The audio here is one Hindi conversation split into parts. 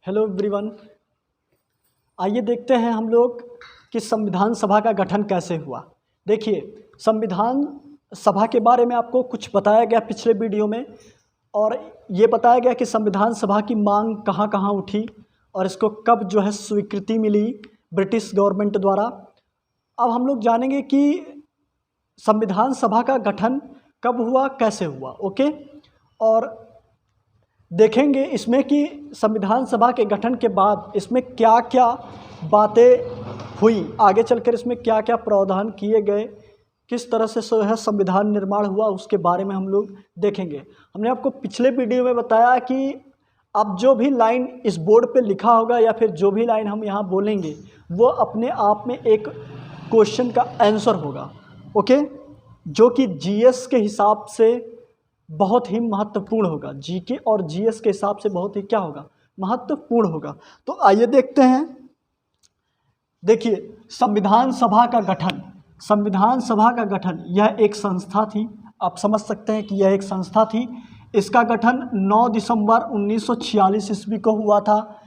Hello everyone. आइए देखते हैं हम लोग कि संविधान सभा का गठन कैसे हुआ। देखिए, संविधान सभा के बारे में आपको कुछ बताया गया पिछले वीडियो में, और ये बताया गया कि संविधान सभा की मांग कहाँ कहाँ उठी और इसको कब जो है स्वीकृति मिली ब्रिटिश गवर्नमेंट द्वारा। अब हम लोग जानेंगे कि संविधान सभा का गठन कब हुआ, कैसे हुआ। ओके, और देखेंगे इसमें कि संविधान सभा के गठन के बाद इसमें क्या क्या बातें हुई, आगे चलकर इसमें क्या क्या प्रावधान किए गए, किस तरह से जो है संविधान निर्माण हुआ, उसके बारे में हम लोग देखेंगे। हमने आपको पिछले वीडियो में बताया कि अब जो भी लाइन इस बोर्ड पे लिखा होगा या फिर जो भी लाइन हम यहाँ बोलेंगे वो अपने आप में एक क्वेश्चन का आंसर होगा। ओके, जो कि जीएस के हिसाब से बहुत ही महत्वपूर्ण होगा। जीके और जीएस के हिसाब से बहुत ही क्या होगा, महत्वपूर्ण होगा। तो आइए देखते हैं। देखिए, संविधान सभा का गठन, संविधान सभा का गठन यह एक संस्था थी। आप समझ सकते हैं कि यह एक संस्था थी। इसका गठन 9 दिसंबर 1946 ईस्वी को हुआ था।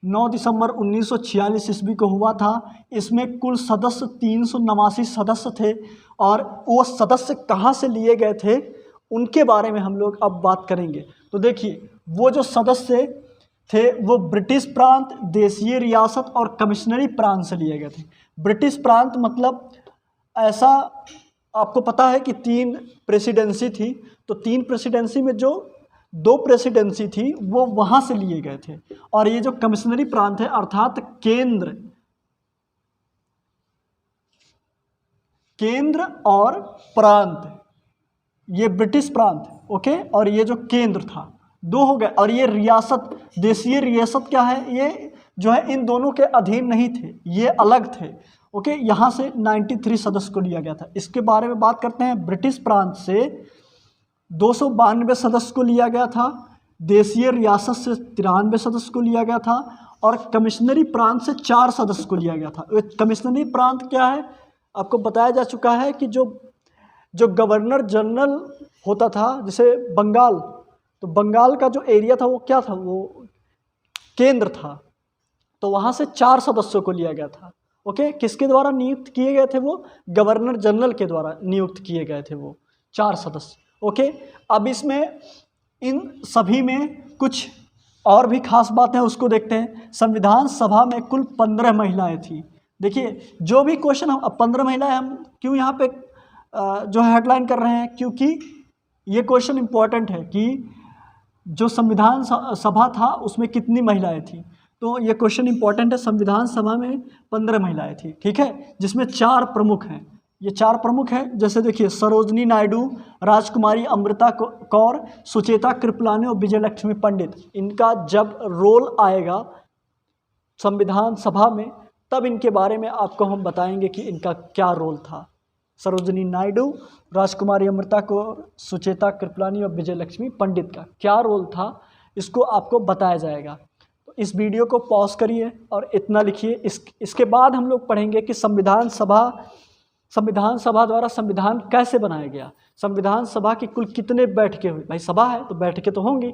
9 दिसंबर 1946 ईस्वी को हुआ था। इसमें कुल सदस्य 389 सदस्य थे, और वो सदस्य कहाँ से लिए गए थे उनके बारे में हम लोग अब बात करेंगे। तो देखिए, वो जो सदस्य थे वो ब्रिटिश प्रांत, देशीय रियासत और कमिश्नरी प्रांत से लिए गए थे। ब्रिटिश प्रांत मतलब ऐसा आपको पता है कि 3 प्रेसिडेंसी थी, तो 3 प्रेसिडेंसी में जो 2 प्रेसिडेंसी थी वो वहाँ से लिए गए थे। और ये जो कमिश्नरी प्रांत है अर्थात केंद्र और प्रांत, ये ब्रिटिश प्रांत। ओके, और ये जो केंद्र था, 2 हो गए। और ये रियासत, देशीय रियासत क्या है, ये जो है इन दोनों के अधीन नहीं थे, ये अलग थे। ओके, यहाँ से 93 सदस्य को लिया गया था। इसके बारे में बात करते हैं। ब्रिटिश प्रांत से 292 सदस्य को लिया गया था, देशीय रियासत से 93 सदस्य को लिया गया था, और कमिश्नरी प्रांत से 4 सदस्य को लिया गया था। कमिश्नरी प्रांत क्या है, आपको बताया जा चुका है कि जो गवर्नर जनरल होता था, जैसे बंगाल, तो बंगाल का जो एरिया था वो क्या था, वो केंद्र था। तो वहाँ से 4 सदस्यों को लिया गया था। ओके, किसके द्वारा नियुक्त किए गए थे, वो गवर्नर जनरल के द्वारा नियुक्त किए गए थे वो 4 सदस्य। ओके, अब इसमें इन सभी में कुछ और भी खास बात है, उसको देखते हैं। संविधान सभा में कुल 15 महिलाएं थी। देखिए, जो भी क्वेश्चन हम 15 महिलाएं हम क्यों यहाँ पे जो हेडलाइन कर रहे हैं, क्योंकि ये क्वेश्चन इम्पोर्टेंट है कि जो संविधान सभा था उसमें कितनी महिलाएं थी। तो ये क्वेश्चन इम्पोर्टेंट है। संविधान सभा में 15 महिलाएं थी, ठीक है, जिसमें 4 प्रमुख हैं। ये 4 प्रमुख हैं, जैसे देखिए, सरोजनी नायडू, राजकुमारी अमृता कौर, सुचेता कृपलानी और विजय लक्ष्मी पंडित। इनका जब रोल आएगा संविधान सभा में तब इनके बारे में आपको हम बताएंगे कि इनका क्या रोल था। सरोजनी नायडू, राजकुमारी अमृता कौर, सुचेता कृपलानी और विजय लक्ष्मी पंडित का क्या रोल था, इसको आपको बताया जाएगा। तो इस वीडियो को पॉज करिए और इतना लिखिए। इसके बाद हम लोग पढ़ेंगे कि संविधान सभा द्वारा संविधान कैसे बनाया गया, संविधान सभा की कुल कितने बैठकें हुई। भाई सभा है तो बैठकें तो होंगी,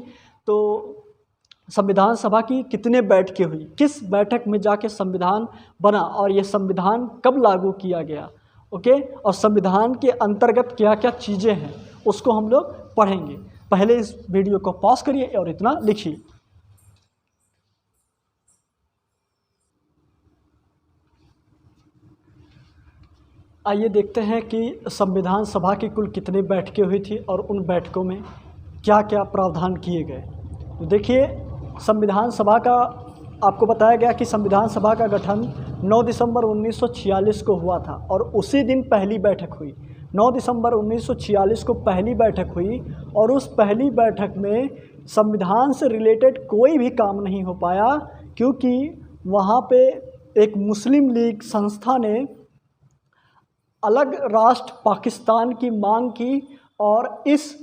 तो संविधान सभा की कितने बैठकें हुई, किस बैठक में जाके संविधान बना, और ये संविधान कब लागू किया गया। ओके, और संविधान के अंतर्गत क्या क्या चीज़ें हैं उसको हम लोग पढ़ेंगे। पहले इस वीडियो को पॉज करिए और इतना लिखिए। आइए देखते हैं कि संविधान सभा की कुल कितनी बैठकें हुई थी और उन बैठकों में क्या क्या प्रावधान किए गए। तो देखिए, संविधान सभा का आपको बताया गया कि संविधान सभा का गठन 9 दिसंबर 1946 को हुआ था, और उसी दिन पहली बैठक हुई। 9 दिसंबर 1946 को पहली बैठक हुई, और उस पहली बैठक में संविधान से रिलेटेड कोई भी काम नहीं हो पाया, क्योंकि वहाँ पे एक मुस्लिम लीग संस्था ने अलग राष्ट्र पाकिस्तान की मांग की, और इस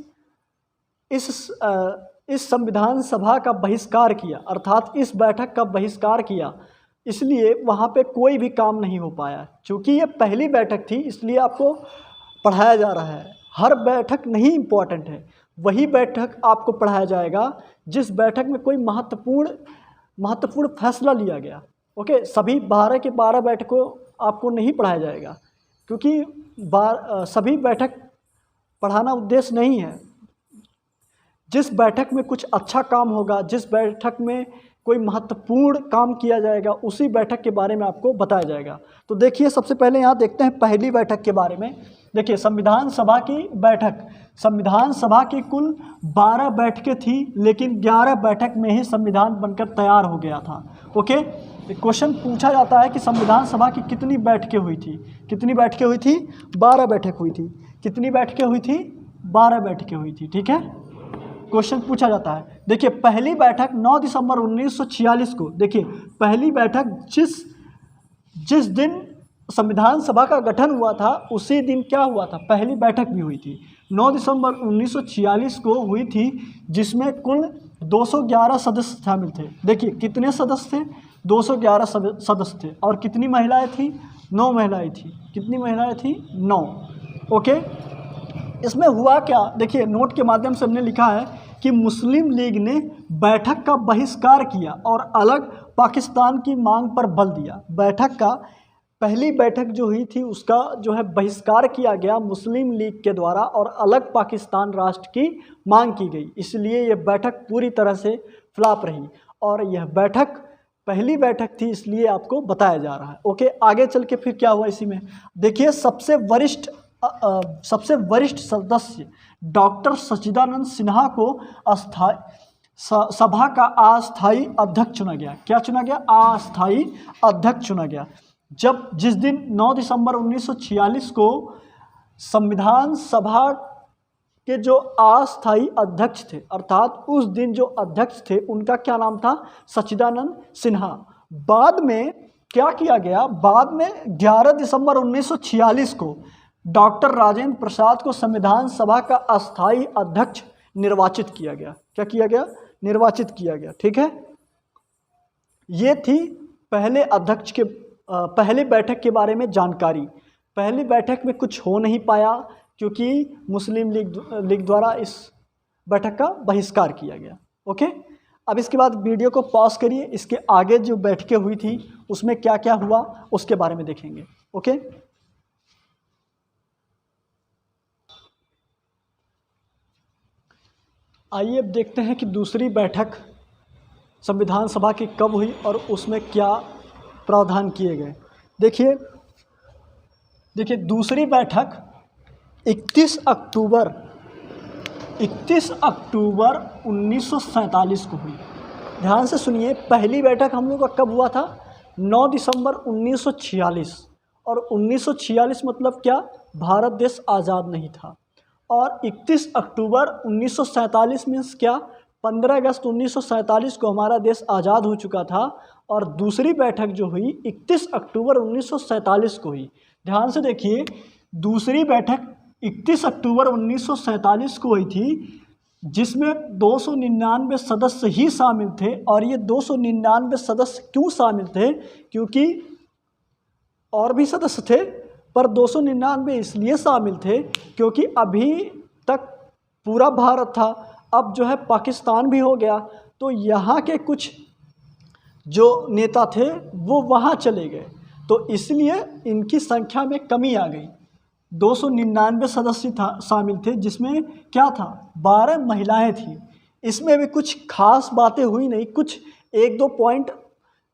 संविधान सभा का बहिष्कार किया, अर्थात इस बैठक का बहिष्कार किया। इसलिए वहाँ पे कोई भी काम नहीं हो पाया। चूँकि ये पहली बैठक थी इसलिए आपको पढ़ाया जा रहा है। हर बैठक नहीं इम्पोर्टेंट है, वही बैठक आपको पढ़ाया जाएगा जिस बैठक में कोई महत्वपूर्ण महत्वपूर्ण फैसला लिया गया। ओके, सभी 12 के 12 बैठकों आपको नहीं पढ़ाया जाएगा, क्योंकि सभी बैठक पढ़ाना उद्देश्य नहीं है। जिस बैठक में कुछ अच्छा काम होगा, जिस बैठक में कोई महत्वपूर्ण काम किया जाएगा, उसी बैठक के बारे में आपको बताया जाएगा। तो देखिए, सबसे पहले यहाँ देखते हैं पहली बैठक के बारे में। देखिए, संविधान सभा की बैठक, संविधान सभा की कुल 12 बैठकें थी, लेकिन 11 बैठक में ही संविधान बनकर तैयार हो गया था। ओके, क्वेश्चन पूछा जाता है कि संविधान सभा की कितनी बैठकें हुई थी? कितनी बैठकें हुई थी? 12 बैठक हुई थी। कितनी बैठकें हुई थी? 12 बैठकें हुई थी। ठीक है, क्वेश्चन पूछा जाता है। देखिए, पहली बैठक 9 दिसंबर 1946 को, देखिए पहली बैठक जिस दिन संविधान सभा का गठन हुआ था, उसी दिन क्या हुआ था? पहली बैठक भी हुई थी। 9 दिसंबर 1946 को हुई थी, जिसमें कुल 211 सदस्य शामिल थे। देखिए, कितने सदस्य थे? 211 सदस्य थे। और कितनी महिलाएं थी? 9 महिलाएं थी। कितनी महिलाएं थी? 9। ओके, इसमें हुआ क्या? देखिए, नोट के माध्यम से हमने लिखा है कि मुस्लिम लीग ने बैठक का बहिष्कार किया और अलग पाकिस्तान की मांग पर बल दिया। बैठक का, पहली बैठक जो हुई थी उसका जो है बहिष्कार किया गया मुस्लिम लीग के द्वारा और अलग पाकिस्तान राष्ट्र की मांग की गई। इसलिए यह बैठक पूरी तरह से फ्लॉप रही और यह बैठक पहली बैठक थी, इसलिए आपको बताया जा रहा है। ओके, आगे चल के फिर क्या हुआ इसी में? देखिए, सबसे वरिष्ठ सदस्य डॉक्टर सच्चिदानंद सिन्हा को सभा का अस्थायी अध्यक्ष चुना गया। क्या चुना गया? अस्थायी अध्यक्ष चुना गया। जिस दिन 9 दिसंबर 1946 को संविधान सभा के जो अस्थायी अध्यक्ष थे, अर्थात उस दिन जो अध्यक्ष थे, उनका क्या नाम था? सच्चिदानंद सिन्हा। बाद में क्या किया गया? बाद में 11 दिसंबर 1946 को डॉक्टर राजेंद्र प्रसाद को संविधान सभा का अस्थायी अध्यक्ष निर्वाचित किया गया। क्या किया गया? निर्वाचित किया गया। ठीक है, ये थी पहले अध्यक्ष के पहले बैठक के बारे में जानकारी। पहली बैठक में कुछ हो नहीं पाया क्योंकि मुस्लिम लीग द्वारा इस बैठक का बहिष्कार किया गया। ओके, अब इसके बाद वीडियो को पॉज करिए, इसके आगे जो बैठकें हुई थी उसमें क्या क्या हुआ उसके बारे में देखेंगे। ओके, आइए अब देखते हैं कि दूसरी बैठक संविधान सभा की कब हुई और उसमें क्या प्रावधान किए गए। देखिए, दूसरी बैठक 31 अक्टूबर 1947 को हुई। ध्यान से सुनिए, पहली बैठक हम लोग का कब हुआ था? 9 दिसंबर 1946। और 1946 मतलब क्या? भारत देश आज़ाद नहीं था। और 31 अक्टूबर 1947 मीन्स क्या? 15 अगस्त 1947 को हमारा देश आज़ाद हो चुका था। और दूसरी बैठक जो हुई 31 अक्टूबर 1947 को हुई। ध्यान से देखिए, दूसरी बैठक 31 अक्टूबर 1947 को हुई थी, जिसमें 299 सदस्य ही शामिल थे। और ये 299 सदस्य क्यों शामिल थे? क्योंकि और भी सदस्य थे, पर 299 इसलिए शामिल थे क्योंकि अभी तक पूरा भारत था, अब जो है पाकिस्तान भी हो गया, तो यहाँ के कुछ जो नेता थे वो वहाँ चले गए, तो इसलिए इनकी संख्या में कमी आ गई। 299 सदस्य शामिल थे, जिसमें क्या था? 12 महिलाएं थी। इसमें भी कुछ खास बातें हुई नहीं, कुछ 1-2 पॉइंट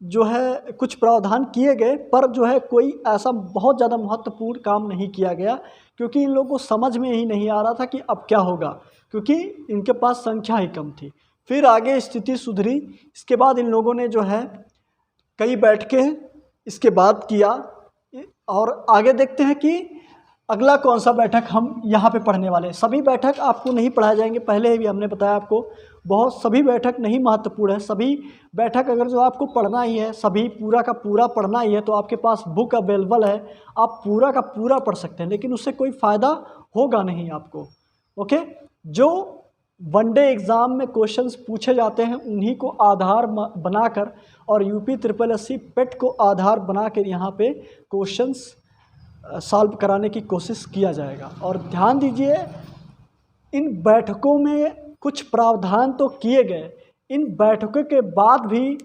जो है कुछ प्रावधान किए गए, पर जो है कोई ऐसा बहुत ज़्यादा महत्वपूर्ण काम नहीं किया गया, क्योंकि इन लोगों को समझ में ही नहीं आ रहा था कि अब क्या होगा, क्योंकि इनके पास संख्या ही कम थी। फिर आगे स्थिति सुधरी। इसके बाद इन लोगों ने जो है कई बैठकें इसके बाद किया। और आगे देखते हैं कि अगला कौन सा बैठक हम यहाँ पे पढ़ने वाले हैं। सभी बैठक आपको नहीं पढ़ाए जाएंगे, पहले भी हमने बताया आपको, बहुत सभी बैठक नहीं महत्वपूर्ण है। सभी बैठक अगर जो आपको पढ़ना ही है, सभी पूरा का पूरा पढ़ना ही है, तो आपके पास बुक अवेलेबल है, आप पूरा का पूरा पढ़ सकते हैं, लेकिन उससे कोई फ़ायदा होगा नहीं आपको। ओके, जो वनडे एग्ज़ाम में क्वेश्चंस पूछे जाते हैं उन्हीं को आधार बनाकर और यूपी SSSC पेट को आधार बनाकर यहाँ पे क्वेश्चंस सॉल्व कराने की कोशिश किया जाएगा। और ध्यान दीजिए, इन बैठकों में कुछ प्रावधान तो किए गए, इन बैठकों के बाद भी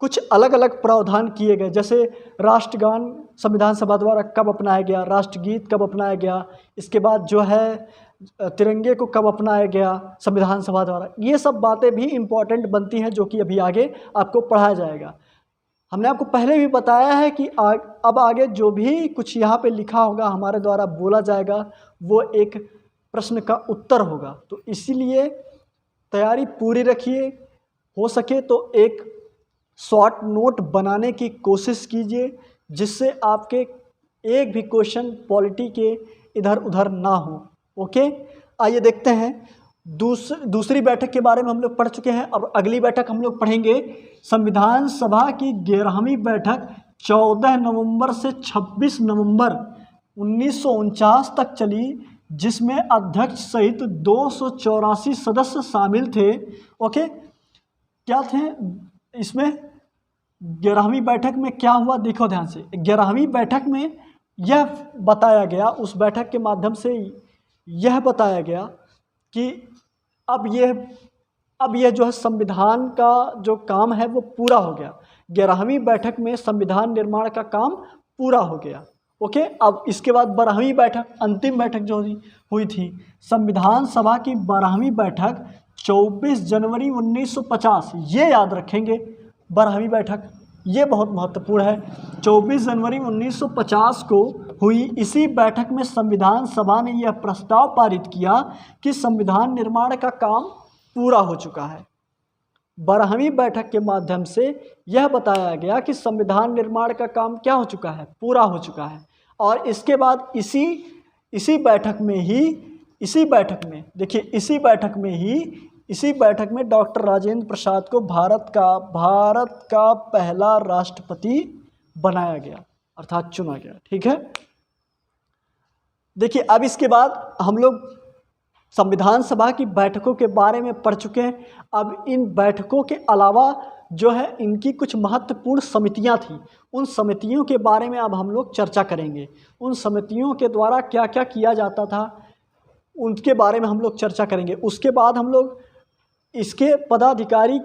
कुछ अलग अलग प्रावधान किए गए, जैसे राष्ट्रगान संविधान सभा द्वारा कब अपनाया गया, राष्ट्रगीत कब अपनाया गया, इसके बाद जो है तिरंगे को कब अपनाया गया संविधान सभा द्वारा। ये सब बातें भी इम्पॉर्टेंट बनती हैं जो कि अभी आगे आपको पढ़ाया जाएगा। हमने आपको पहले भी बताया है कि अब आगे जो भी कुछ यहाँ पे लिखा होगा हमारे द्वारा बोला जाएगा वो एक प्रश्न का उत्तर होगा, तो इसीलिए तैयारी पूरी रखिए। हो सके तो एक शॉर्ट नोट बनाने की कोशिश कीजिए जिससे आपके एक भी क्वेश्चन पॉलिटी के इधर उधर ना हो। ओके, आइए देखते हैं दूसरी बैठक के बारे में हम लोग पढ़ चुके हैं। अब अगली बैठक हम लोग पढ़ेंगे संविधान सभा की 11वीं बैठक 14 नवंबर से 26 नवंबर 1949 तक चली, जिसमें अध्यक्ष सहित 284 सदस्य शामिल थे। ओके, क्या थे इसमें 11वीं बैठक में क्या हुआ, देखो ध्यान से। 11वीं बैठक में यह बताया गया, उस बैठक के माध्यम से यह बताया गया कि अब यह जो है संविधान का जो काम है वो पूरा हो गया। 11वीं बैठक में संविधान निर्माण का काम पूरा हो गया। ओके, अब इसके बाद 12वीं बैठक, अंतिम बैठक जो हुई थी संविधान सभा की 12वीं बैठक 24 जनवरी 1950, ये याद रखेंगे 12वीं बैठक, ये बहुत महत्वपूर्ण है। 24 जनवरी 1950 को हुई इसी बैठक में संविधान सभा ने यह प्रस्ताव पारित किया कि संविधान निर्माण का काम पूरा हो चुका है। 12वीं बैठक के माध्यम से यह बताया गया कि संविधान निर्माण का काम क्या हो चुका है, पूरा हो चुका है। और इसके बाद इसी बैठक में डॉक्टर राजेंद्र प्रसाद को भारत का पहला राष्ट्रपति बनाया गया, अर्थात चुना गया। ठीक है, देखिए अब इसके बाद हम लोग संविधान सभा की बैठकों के बारे में पढ़ चुके हैं। अब इन बैठकों के अलावा जो है इनकी कुछ महत्वपूर्ण समितियां थी, उन समितियों के बारे में अब हम लोग चर्चा करेंगे। उन समितियों के द्वारा क्या क्या किया जाता था उनके बारे में हम लोग चर्चा करेंगे। उसके बाद हम लोग इसके पदाधिकारी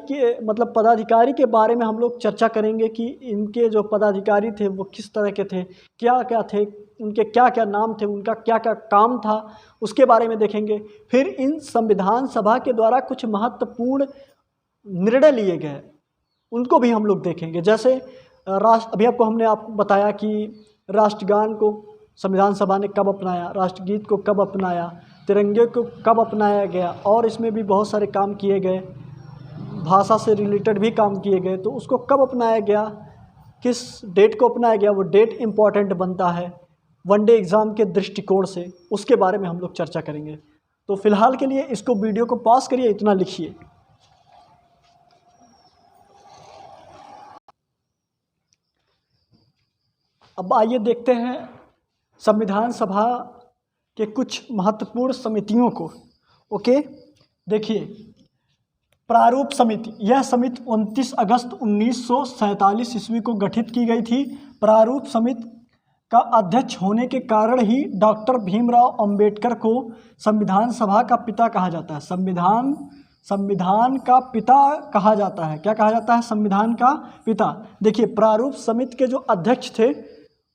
के बारे में हम लोग चर्चा करेंगे कि इनके जो पदाधिकारी थे वो किस तरह के थे, क्या क्या थे, उनके क्या क्या नाम थे, उनका क्या क्या काम था, उसके बारे में देखेंगे। फिर इन संविधान सभा के द्वारा कुछ महत्वपूर्ण निर्णय लिए गए, उनको भी हम लोग देखेंगे। जैसे अभी हमने आपको बताया कि राष्ट्रगान को संविधान सभा ने कब अपनाया, राष्ट्रगीत को कब अपनाया, तिरंगे को कब अपनाया गया, और इसमें भी बहुत सारे काम किए गए, भाषा से रिलेटेड भी काम किए गए। तो उसको कब अपनाया गया, किस डेट को अपनाया गया, वो डेट इम्पॉर्टेंट बनता है वनडे एग्ज़ाम के दृष्टिकोण से, उसके बारे में हम लोग चर्चा करेंगे। तो फिलहाल के लिए इसको वीडियो को पॉज करिए, इतना लिखिए। अब आइए देखते हैं संविधान सभा के कुछ महत्वपूर्ण समितियों को। ओके, देखिए प्रारूप समिति, यह समिति 29 अगस्त 1947 ईस्वी को गठित की गई थी। प्रारूप समिति का अध्यक्ष होने के कारण ही डॉक्टर भीमराव अंबेडकर को संविधान सभा का पिता कहा जाता है। संविधान का पिता कहा जाता है। क्या कहा जाता है? संविधान का पिता। देखिए प्रारूप समिति के जो अध्यक्ष थे,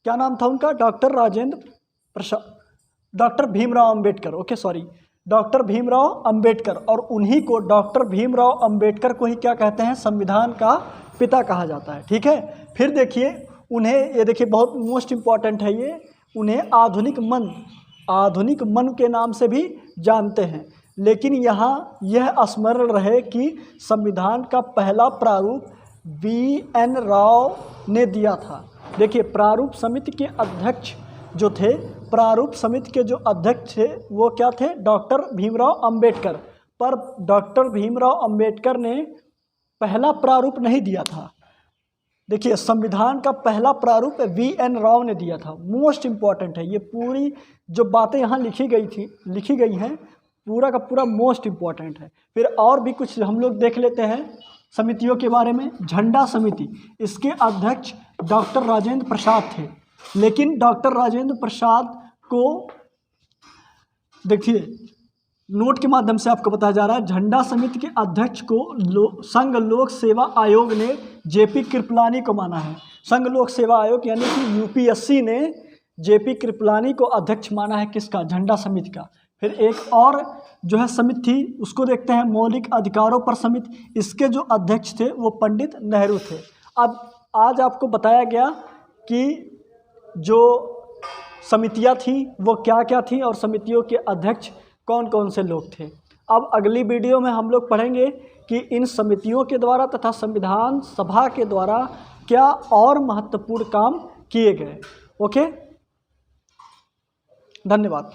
क्या नाम था उनका? Doctor Bhimrao Ambedkar. Okay sorry, doctor Bhimrao Ambedkar. और उन्हीं को, डॉक्टर भीमराव अंबेडकर को ही क्या कहते हैं? संविधान का पिता कहा जाता है। ठीक है, फिर देखिए उन्हें, ये देखिए बहुत मोस्ट इम्पॉर्टेंट है ये, उन्हें आधुनिक मन के नाम से भी जानते हैं। लेकिन यहाँ यह स्मरण रहे कि संविधान का पहला प्रारूप VN राव ने दिया था। देखिए प्रारूप समिति के अध्यक्ष जो थे, प्रारूप समिति के जो अध्यक्ष थे वो क्या थे? डॉक्टर भीमराव अंबेडकर। पर डॉक्टर भीमराव अंबेडकर ने पहला प्रारूप नहीं दिया था। देखिए संविधान का पहला प्रारूप VN राव ने दिया था। मोस्ट इम्पॉर्टेंट है ये, पूरी जो बातें यहाँ लिखी गई हैं पूरा का पूरा मोस्ट इम्पॉर्टेंट है। फिर और भी कुछ हम लोग देख लेते हैं समितियों के बारे में। झंडा समिति, इसके अध्यक्ष डॉक्टर राजेंद्र प्रसाद थे। लेकिन डॉक्टर राजेंद्र प्रसाद को, देखिए नोट के माध्यम से आपको बताया जा रहा है, झंडा समिति के अध्यक्ष को संघ लोक सेवा आयोग ने जेपी कृपलानी को माना है। संघ लोक सेवा आयोग यानी कि यूपीएससी ने जेपी कृपलानी को अध्यक्ष माना है किसका, झंडा समिति का। फिर एक और जो है समिति थी उसको देखते हैं, मौलिक अधिकारों पर समिति। इसके जो अध्यक्ष थे वो पंडित नेहरू थे। अब आज आपको बताया गया कि जो समितियां थी वो क्या क्या थी और समितियों के अध्यक्ष कौन कौन से लोग थे। अब अगली वीडियो में हम लोग पढ़ेंगे कि इन समितियों के द्वारा तथा संविधान सभा के द्वारा क्या और महत्वपूर्ण काम किए गए। ओके, धन्यवाद।